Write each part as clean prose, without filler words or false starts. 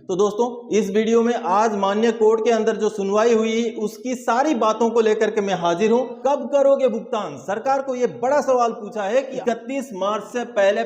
तो दोस्तों इस वीडियो में आज माननीय कोर्ट के अंदर जो सुनवाई हुई उसकी सारी बातों को लेकर के मैं हाजिर हूं। कब करोगे भुगतान? सरकार को यह बड़ा सवाल पूछा है कि 31 मार्च से पहले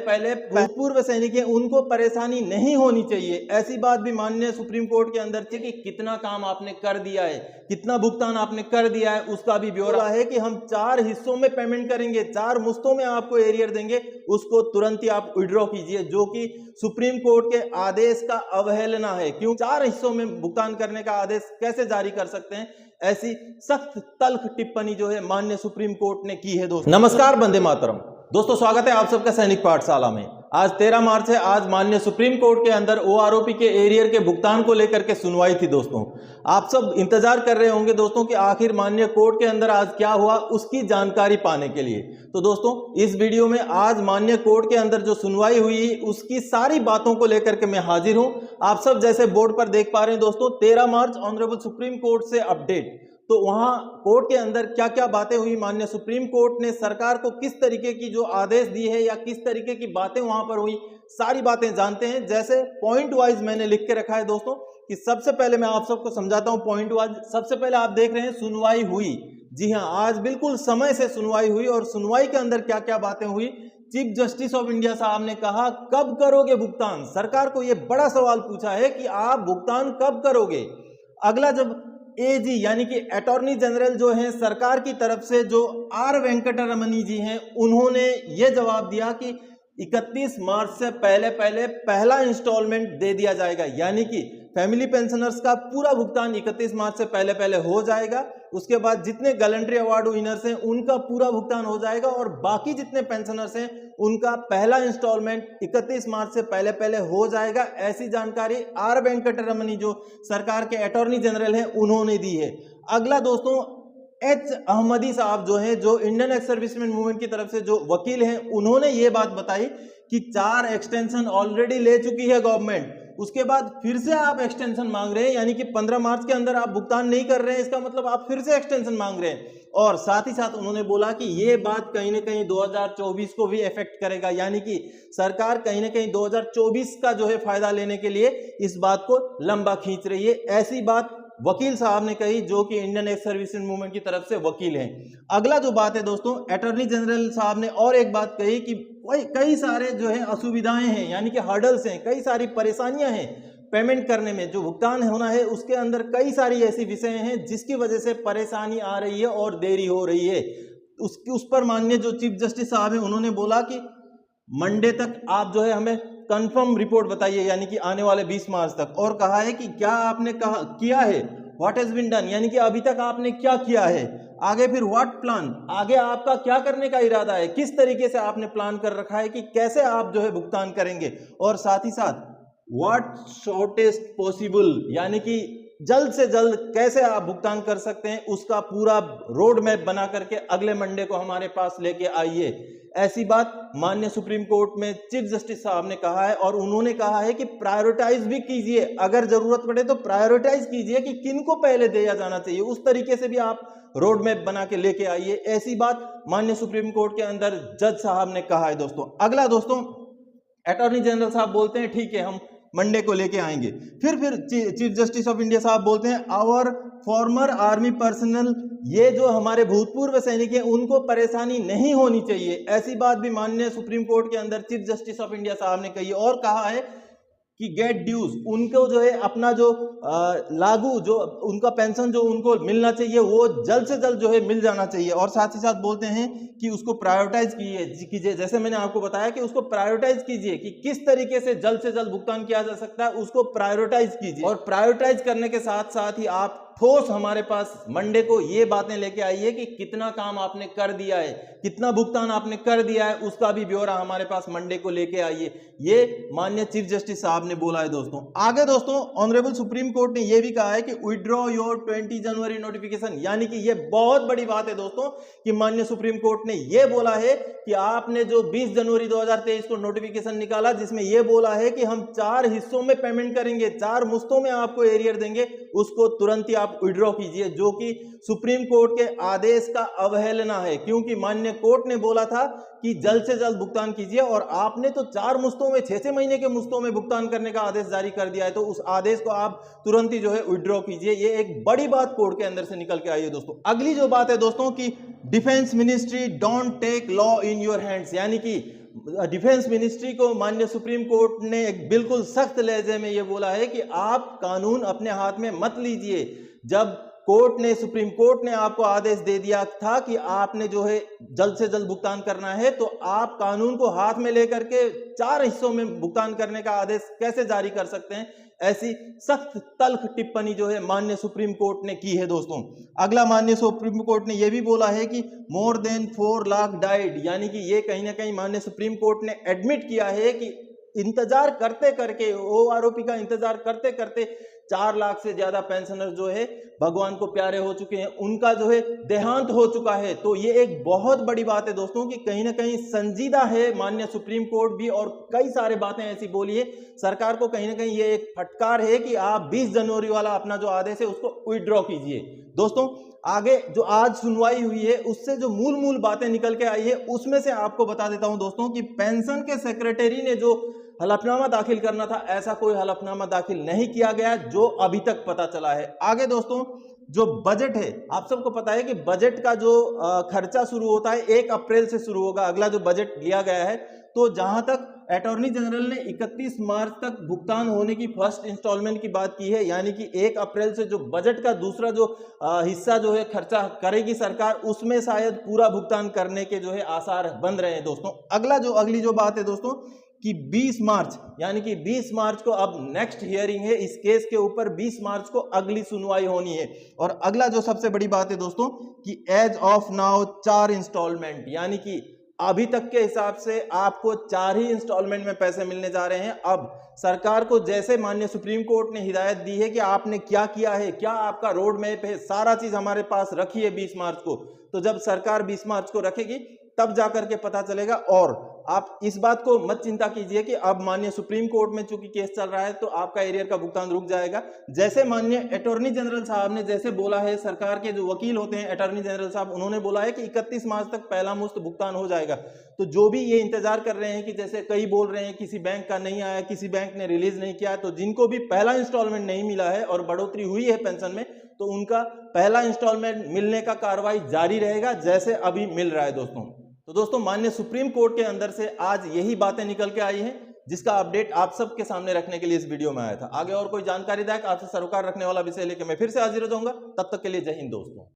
भूतपूर्व सैनिक हैं उनको परेशानी नहीं होनी चाहिए। ऐसी बात भी माननीय सुप्रीम कोर्ट के अंदर थी कि कितना काम आपने कर दिया है, कितना भुगतान आपने कर दिया है, उसका भी ब्यौरा है कि हम 4 हिस्सों में पेमेंट करेंगे, 4 मुश्तों में आपको एरियर देंगे, उसको तुरंत ही आप विड्रॉ कीजिए, जो कि सुप्रीम कोर्ट के आदेश का अवहेलना है। क्यों 4 हिस्सों में भुगतान करने का आदेश कैसे जारी कर सकते हैं? ऐसी सख्त तल्ख टिप्पणी जो है माननीय सुप्रीम कोर्ट ने की है। दोस्तों नमस्कार, वंदे मातरम। दोस्तों स्वागत है आप सबका सैनिक पाठशाला में। आज 13 मार्च है। आज माननीय सुप्रीम कोर्ट के अंदर ओआरओपी के एरियर के भुगतान को लेकर के सुनवाई थी। दोस्तों आप सब इंतजार कर रहे होंगे दोस्तों कि आखिर माननीय कोर्ट के अंदर आज क्या हुआ, उसकी जानकारी पाने के लिए। तो दोस्तों इस वीडियो में आज माननीय कोर्ट के अंदर जो सुनवाई हुई उसकी सारी बातों को लेकर के मैं हाजिर हूं। आप सब जैसे बोर्ड पर देख पा रहे हैं दोस्तों, 13 मार्च ऑनरेबल सुप्रीम कोर्ट से अपडेट। तो वहां कोर्ट के अंदर क्या क्या बातें हुई, माननीय सुप्रीम कोर्ट ने सरकार को किस तरीके की जो आदेश दिए है या किस तरीके की बातें वहां पर हुई, सारी बातें जानते हैं। जैसे पॉइंट वाइज मैंने लिख के रखा है दोस्तों कि सबसे पहले मैं आप सबको समझाता हूं पॉइंट वाइज। सबसे पहले आप देख रहे हैं सुनवाई हुई। जी हां, आज बिल्कुल समय से सुनवाई हुई और सुनवाई के अंदर क्या क्या बातें हुई। चीफ जस्टिस ऑफ इंडिया साहब ने कहा कब करोगे भुगतान? सरकार को यह बड़ा सवाल पूछा है कि आप भुगतान कब करोगे। अगला जब एजी यानी कि अटॉर्नी जनरल जो हैं सरकार की तरफ से, जो आर वेंकटरमणी जी हैं, उन्होंने ये जवाब दिया कि 31 मार्च से पहले पहला इंस्टॉलमेंट दे दिया जाएगा, यानी कि फैमिली पेंशनर्स का पूरा भुगतान 31 मार्च से पहले हो जाएगा। उसके बाद जितने गैलेंट्री अवार्ड विनर्स हैं उनका पूरा भुगतान हो जाएगा और बाकी जितने पेंशनर्स हैं उनका पहला इंस्टॉलमेंट 31 मार्च से पहले हो जाएगा। ऐसी जानकारी आर वेंकटरमणी जो सरकार के अटॉर्नी जनरल हैं उन्होंने दी है। अगला दोस्तों एच अहमदी साहब जो हैं, जो इंडियन एक्स सर्विसमैन मूवमेंट की तरफ से जो वकील हैं, उन्होंने ये बात बताई कि 4 एक्सटेंशन ऑलरेडी ले चुकी है गवर्नमेंट, उसके बाद फिर से आप एक्सटेंशन मांग रहे हैं, यानी कि 15 मार्च के अंदर आप भुगतान नहीं कर रहे हैं, इसका मतलब आप फिर से एक्सटेंशन मांग रहे हैं। और साथ ही साथ उन्होंने बोला कि ये बात कहीं ना कहीं 2024 को भी इफेक्ट करेगा, यानी कि सरकार कहीं ना कहीं 2024 का जो है फायदा लेने के लिए इस बात को लंबा खींच रही है। ऐसी बात वकील साहब ने कही जो कि इंडियन एक्स सर्विसमैन मूवमेंट की तरफ से वकील हैं। अगला जो बात है दोस्तों, अटॉर्नी जनरल साहब ने और एक बात कही कि कई सारे जो है असुविधाएं हैं, यानी कि हर्डल्स हैं, कई सारी परेशानियां हैं पेमेंट करने में, जो भुगतान होना है उसके अंदर कई सारी ऐसी विषय हैं जिसकी वजह से परेशानी आ रही है और देरी हो रही है। उस पर माननीय जो चीफ जस्टिस साहब हैं उन्होंने बोला कि मंडे तक आप जो है हमें कंफर्म रिपोर्ट बताइए, यानी कि आने वाले 20 मार्च तक। और कहा है कि क्या आपने किया है, व्हाट हैज बीन डन, यानी कि अभी तक आपने क्या किया है, आगे फिर व्हाट प्लान, आगे आपका क्या करने का इरादा है, किस तरीके से आपने प्लान कर रखा है कि कैसे आप जो है भुगतान करेंगे। और साथ ही साथ व्हाट शॉर्टेस्ट पॉसिबल, यानी कि जल्द से जल्द कैसे आप भुगतान कर सकते हैं, उसका पूरा रोड मैप बना करके अगले मंडे को हमारे पास लेके आइए। ऐसी बात माननीय सुप्रीम कोर्ट में चीफ जस्टिस साहब ने कहा है। और उन्होंने कहा है कि प्रायोरिटाइज भी कीजिए, अगर जरूरत पड़े तो प्रायोरिटाइज कीजिए कि किनको पहले दिया जाना चाहिए, उस तरीके से भी आप रोड मैप बना के लेके आइए। ऐसी बात माननीय सुप्रीम कोर्ट के अंदर जज साहब ने कहा है। दोस्तों अगला दोस्तों अटॉर्नी जनरल साहब बोलते हैं ठीक है हम मंडे को लेके आएंगे। फिर चीफ जस्टिस ऑफ इंडिया साहब बोलते हैं आवर फॉर्मर आर्मी पर्सनल, ये जो हमारे भूतपूर्व सैनिक हैं उनको परेशानी नहीं होनी चाहिए। ऐसी बात भी माननीय सुप्रीम कोर्ट के अंदर चीफ जस्टिस ऑफ इंडिया साहब ने कही और कहा है कि गेट ड्यूज, उनको जो है अपना जो लागू जो उनका पेंशन जो उनको मिलना चाहिए वो जल्द से जल्द जो है मिल जाना चाहिए। और साथ ही साथ बोलते हैं कि उसको प्रायोरिटाइज कीजिए, जैसे मैंने आपको बताया कि उसको प्रायोरिटाइज कीजिए कि किस तरीके से जल्द भुगतान किया जा सकता है, उसको प्रायोरिटाइज कीजिए। और प्रायोरिटाइज करने के साथ साथ ही आप ठोस हमारे पास मंडे को ये बातें लेके आइए कि कितना काम आपने कर दिया है, कितना भुगतान आपने कर दिया है, उसका भी ब्यौरा हमारे पास मंडे को लेके आइए। ये माननीय चीफ जस्टिस साहब ने बोला है। दोस्तों आगे दोस्तों ऑनरेबल सुप्रीम कोर्ट ने यह भी कहा है कि विड्रॉ योर 20 जनवरी नोटिफिकेशन, यानी कि यह बहुत बड़ी बात है दोस्तों कि माननीय सुप्रीम कोर्ट ने यह बोला है कि आपने जो 20 जनवरी 2023 को नोटिफिकेशन निकाला जिसमें यह बोला है कि हम 4 हिस्सों में पेमेंट करेंगे, 4 मुश्तों में आपको एरियर देंगे, उसको तुरंत ही आप विड्रॉ कीजिए, जो कि सुप्रीम कोर्ट के आदेश का अवहेलना है, क्योंकि माननीय कोर्ट ने बोला था कि जल्द से जल्द भुगतान कीजिए और आपने तो 4 मुश्तों में 6-6 महीने के मुश्तों में भुगतान करने का आदेश जारी कर दिया है। तो उस आदेश को आप तुरंत ही जो है विड्रॉ कीजिए। ये एक बड़ी बात कोर्ट के अंदर से निकल के आई है दोस्तों। अगली जो बात है दोस्तों कि defence ministry don't take law in your hands, यानी कि डिफेंस मिनिस्ट्री को माननीय सुप्रीम कोर्ट ने एक बिल्कुल सख्त लहजे में यह बोला है कि आप कानून अपने हाथ में मत लीजिए। जब सुप्रीम कोर्ट ने आपको आदेश दे दिया था कि आपने जो है जल्द से जल्द भुगतान करना है, तो आप कानून को हाथ में लेकर के 4 हिस्सों में भुगतान करने का आदेश कैसे जारी कर सकते हैं? ऐसी सख्त तल्ख टिप्पणी जो है माननीय सुप्रीम कोर्ट ने की है दोस्तों। अगला माननीय सुप्रीम कोर्ट ने यह भी बोला है कि मोर देन 4 लाख डाइड, यानी कि ये कहीं ना कहीं माननीय सुप्रीम कोर्ट ने एडमिट किया है कि इंतजार करते करके, OROP का इंतजार करते करते 4 लाख से ज्यादा पेंशनर जो है भगवान को प्यारे हो चुके हैं, उनका जो है देहांत हो चुका है। तो ये एक बहुत बड़ी बात है दोस्तों कि कहीं ना कहीं संजीदा है माननीय सुप्रीम कोर्ट भी, और कई सारे बातें ऐसी बोली है सरकार को। कहीं ना कहीं ये एक फटकार है कि आप 20 जनवरी वाला अपना जो आदेश है उसको विड्रॉ कीजिए। दोस्तों आगे जो आज सुनवाई हुई है उससे जो मूल बातें निकल के आई है उसमें से आपको बता देता हूं दोस्तों कि पेंशन के सेक्रेटरी ने जो हलफनामा दाखिल करना था, ऐसा कोई हलफनामा दाखिल नहीं किया गया जो अभी तक पता चला है। आगे दोस्तों जो बजट है, आप सबको पता है कि बजट का जो खर्चा शुरू होता है 1 अप्रैल से शुरू होगा, अगला जो बजट लिया गया है। तो जहां तक अटॉर्नी जनरल ने 31 मार्च तक भुगतान होने की फर्स्ट इंस्टॉलमेंट की बात की है, यानी कि 1 अप्रैल से जो बजट का दूसरा जो हिस्सा जो है खर्चा करेगी सरकार, उसमें शायद पूरा भुगतान करने के जो है आसार बन रहे हैं दोस्तों। अगली जो बात है दोस्तों कि 20 मार्च, यानी कि 20 मार्च को अब नेक्स्ट हियरिंग है इस केस के ऊपर, 20 मार्च को अगली सुनवाई होनी है। और अगला जो सबसे बड़ी बात है दोस्तों कि एज ऑफ नाउ 4 इंस्टॉलमेंट, यानी कि अभी तक के हिसाब से आपको 4 ही इंस्टॉलमेंट में पैसे मिलने जा रहे हैं। अब सरकार को जैसे माननीय सुप्रीम कोर्ट ने हिदायत दी है कि आपने क्या किया है, क्या आपका रोड मैप है, सारा चीज हमारे पास रखी है 20 मार्च को। तो जब सरकार 20 मार्च को रखेगी तब जाकर के पता चलेगा। और आप इस बात को मत चिंता कीजिए कि अब माननीय सुप्रीम कोर्ट में चूंकि केस चल रहा है तो आपका एरियर का भुगतान रुक जाएगा। जैसे माननीय अटॉर्नी जनरल साहब ने जैसे बोला है, सरकार के जो वकील होते हैं अटॉर्नी जनरल साहब, उन्होंने बोला है कि 31 मार्च तक पहला मुश्त भुगतान हो जाएगा। तो जो भी ये इंतजार कर रहे हैं कि जैसे कई बोल रहे हैं किसी बैंक का नहीं आया, किसी बैंक ने रिलीज नहीं किया, तो जिनको भी पहला इंस्टॉलमेंट नहीं मिला है और बढ़ोतरी हुई है पेंशन में, तो उनका पहला इंस्टॉलमेंट मिलने का कार्रवाई जारी रहेगा जैसे अभी मिल रहा है दोस्तों। तो दोस्तों माननीय सुप्रीम कोर्ट के अंदर से आज यही बातें निकल के आई हैं, जिसका अपडेट आप सबके सामने रखने के लिए इस वीडियो में आया था। आगे और कोई जानकारीदायक आपसे सरोकार रखने वाला विषय लेकर मैं फिर से हाजिर हो जाऊंगा। तब तक के लिए जय हिंद दोस्तों।